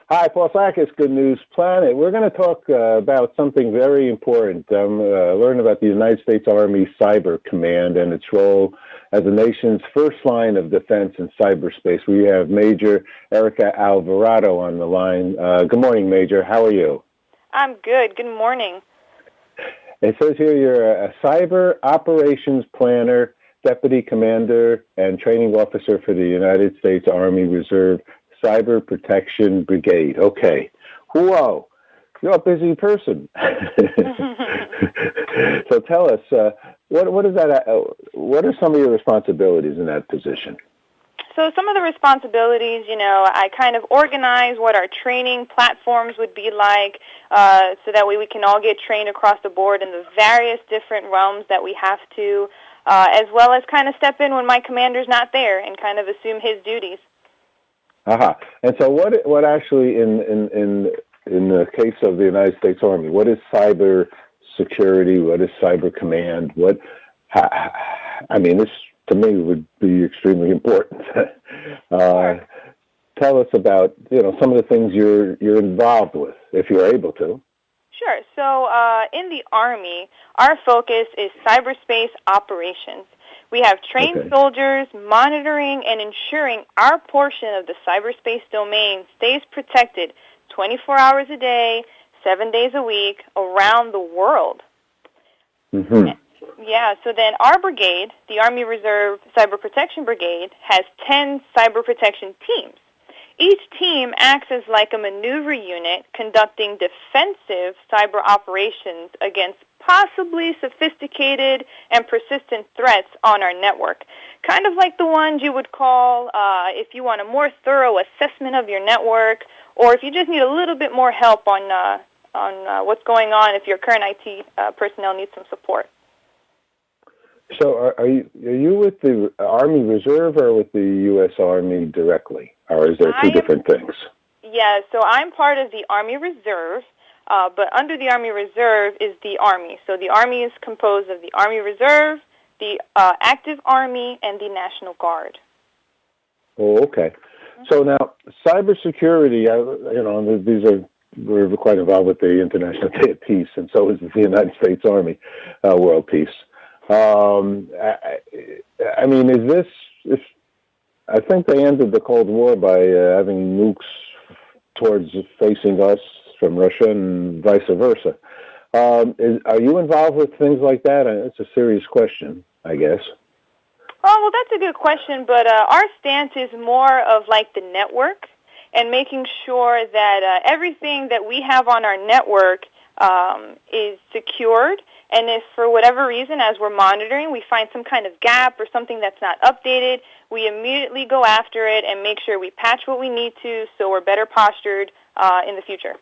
Hi, Paul Sackis, Good News Planet. We're going to talk about something very important. Learn about the United States Army Cyber Command and its role as the nation's first line of defense in cyberspace. We have Major Erika Alvarado on the line. Good morning, Major. How are you? I'm good. Good morning. It says here you're a Cyber Operations Planner, Deputy Commander, and Training Officer for the United States Army Reserve Cyber Protection Brigade. Okay. Whoa. You're a busy person. So tell us, what is that? What are some of your responsibilities in that position? So some of the responsibilities, I kind of organize what our training platforms would be like, so that way we can all get trained across the board in the various different realms that we have to, as well as kind of step in when my commander's not there and kind of assume his duties. And so what actually in the case of the United States Army, what is cyber security? What is cyber command? This to me would be extremely important. Tell us about, some of the things you're involved with, if you're able to. Sure. So in the Army, our focus is cyberspace operations. We have trained soldiers monitoring and ensuring our portion of the cyberspace domain stays protected 24 hours a day, 7 days a week, around the world. Mm-hmm. Yeah, so then our brigade, the Army Reserve Cyber Protection Brigade, has 10 cyber protection teams. Each team acts as like a maneuver unit conducting defensive cyber operations against possibly sophisticated and persistent threats on our network. Kind of like the ones you would call if you want a more thorough assessment of your network, or if you just need a little bit more help on what's going on if your current IT personnel needs some support. So are you with the Army Reserve or with the U.S. Army directly? Or is there two different things? Yeah, so I'm part of the Army Reserve, but under the Army Reserve is the Army. So the Army is composed of the Army Reserve, the Active Army, and the National Guard. Oh, okay. Mm-hmm. So now, cybersecurity, we're quite involved with the International Day of Peace, and so is the United States Army World Peace. I think they ended the Cold War by having nukes towards facing us from Russia and vice versa. Are you involved with things like that? It's a serious question, I guess. Oh, well, that's a good question, but our stance is more of like the network and making sure that everything that we have on our network is secured. And if for whatever reason, as we're monitoring, we find some kind of gap or something that's not updated, we immediately go after it and make sure we patch what we need to so we're better postured in the future.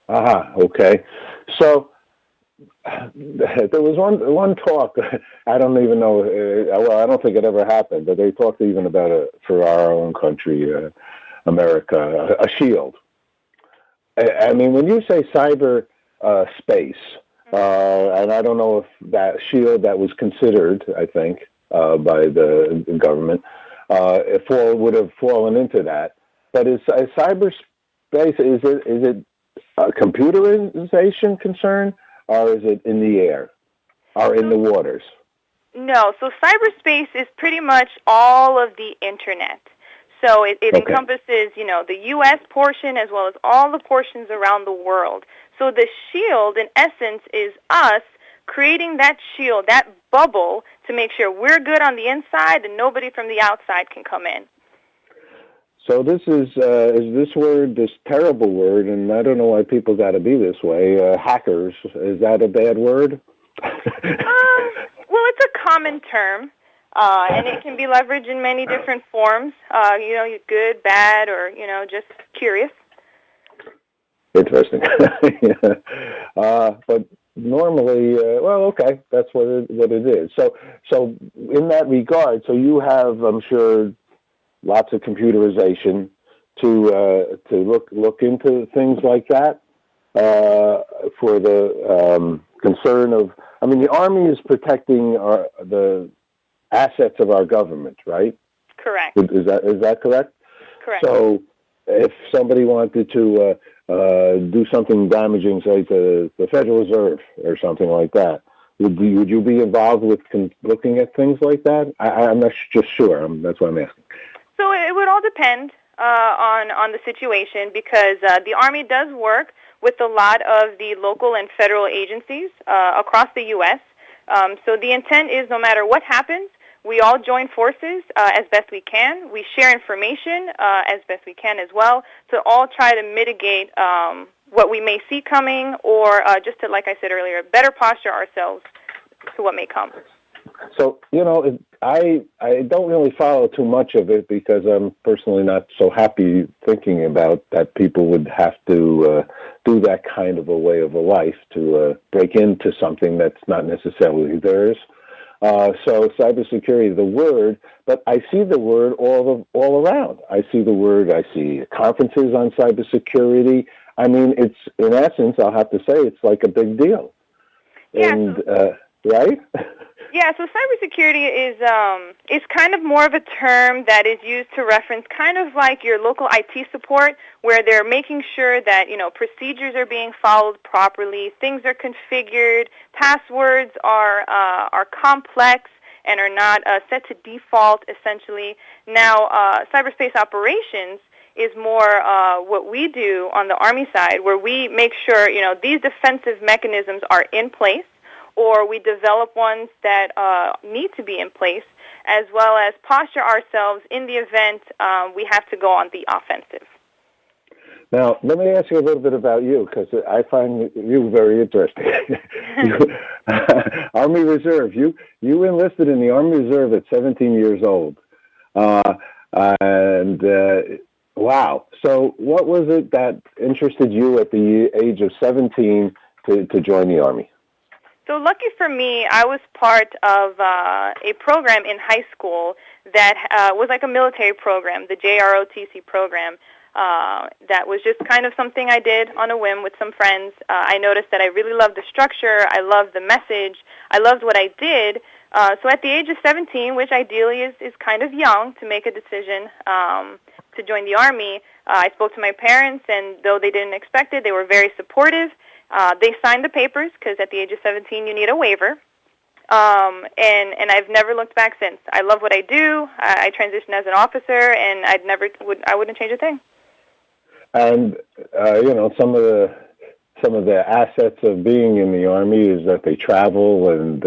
Okay. So there was one talk, I don't even know, I don't think it ever happened, but they talked even about for our own country, America, a shield. When you say cyber space, and I don't know if that shield that was considered, I think, by the government, would have fallen into that. But is cyberspace, is it a computerization concern, or is it in the air, or in the waters? No, so cyberspace is pretty much all of the Internet. So it encompasses, the U.S. portion as well as all the portions around the world. So the shield, in essence, is us creating that shield, that bubble, to make sure we're good on the inside and nobody from the outside can come in. So this is this word, this terrible word, and I don't know why people got to be this way, hackers, is that a bad word? Well, it's a common term. And it can be leveraged in many different forms, good, bad, or, just curious. Interesting. But normally, that's what it is. So in that regard, so you have, I'm sure, lots of computerization to look into things like that for the concern of, the Army is protecting the assets of our government, right? Correct. Is that correct? Correct. So if somebody wanted to do something damaging, say to the Federal Reserve or something like that, would you be involved with looking at things like that? I'm not just sure. That's what I'm asking. So it would all depend on the situation, because the Army does work with a lot of the local and federal agencies across the U.S. So the intent is, no matter what happens, we all join forces as best we can. We share information as best we can as well, to all try to mitigate what we may see coming, or just to, like I said earlier, better posture ourselves to what may come. So, I don't really follow too much of it, because I'm personally not so happy thinking about that people would have to do that kind of a way of a life to break into something that's not necessarily theirs. So cybersecurity, the word, but I see the word all around. I see conferences on cybersecurity. I mean, it's, in essence, I'll have to say, it's like a big deal. Yeah, and, right? Yeah, so cybersecurity is kind of more of a term that is used to reference kind of like your local IT support, where they're making sure that, procedures are being followed properly, things are configured, passwords are complex and are not set to default, essentially. Now, cyberspace operations is more what we do on the Army side, where we make sure, these defensive mechanisms are in place, or we develop ones that need to be in place, as well as posture ourselves in the event we have to go on the offensive. Now, let me ask you a little bit about you, because I find you very interesting. Army Reserve. You enlisted in the Army Reserve at 17 years old. Wow. So what was it that interested you at the age of 17 to join the Army? So lucky for me, I was part of a program in high school that was like a military program, the JROTC program. That was just kind of something I did on a whim with some friends. I noticed that I really loved the structure. I loved the message. I loved what I did. So at the age of 17, which ideally is kind of young to make a decision to join the Army, I spoke to my parents, and though they didn't expect it, they were very supportive. They signed the papers, because at the age of 17 you need a waiver, and I've never looked back since. I love what I do. I transitioned as an officer, and I wouldn't change a thing. And some of the assets of being in the Army is that they travel and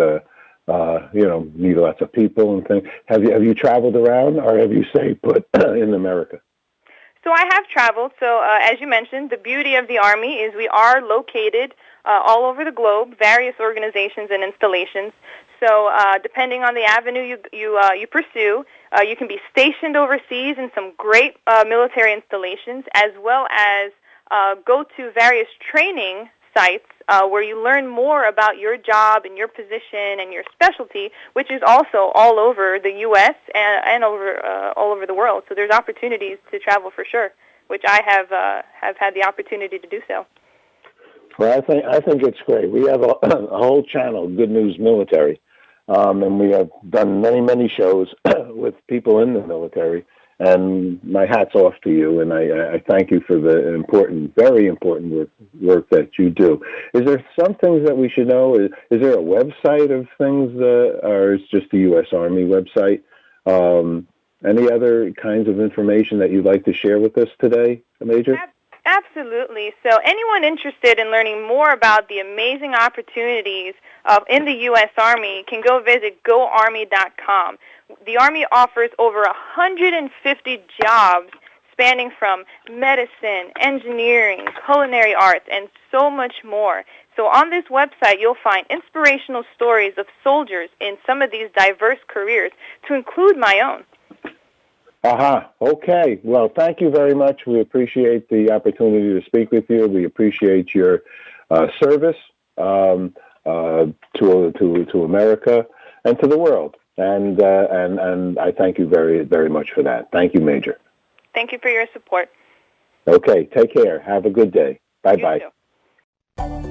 meet lots of people and things. Have you traveled around, or have you stayed put in America? So I have traveled. So as you mentioned, the beauty of the Army is we are located all over the globe, various organizations and installations. So depending on the avenue you pursue, you can be stationed overseas in some great military installations, as well as go to various training sites where you learn more about your job and your position and your specialty, which is also all over the U.S. and all over the world. So there's opportunities to travel for sure, which I have had the opportunity to do so. Well, I think it's great. We have a whole channel, Good News Military, and we have done many shows with people in the military. And my hat's off to you, and I thank you for the very important work that you do. Is there some things that we should know? Is there a website of things, or is just the U.S. Army website? Any other kinds of information that you'd like to share with us today, Major? Absolutely. So anyone interested in learning more about the amazing opportunities in the U.S. Army can go visit goarmy.com. The Army offers over 150 jobs spanning from medicine, engineering, culinary arts, and so much more. So on this website, you'll find inspirational stories of soldiers in some of these diverse careers, to include my own. Okay. Well, thank you very much. We appreciate the opportunity to speak with you. We appreciate your service to America and to the world. And I thank you very, very much for that. Thank you, Major. Thank you for your support. Okay. Take care. Have a good day. Bye-bye. You too.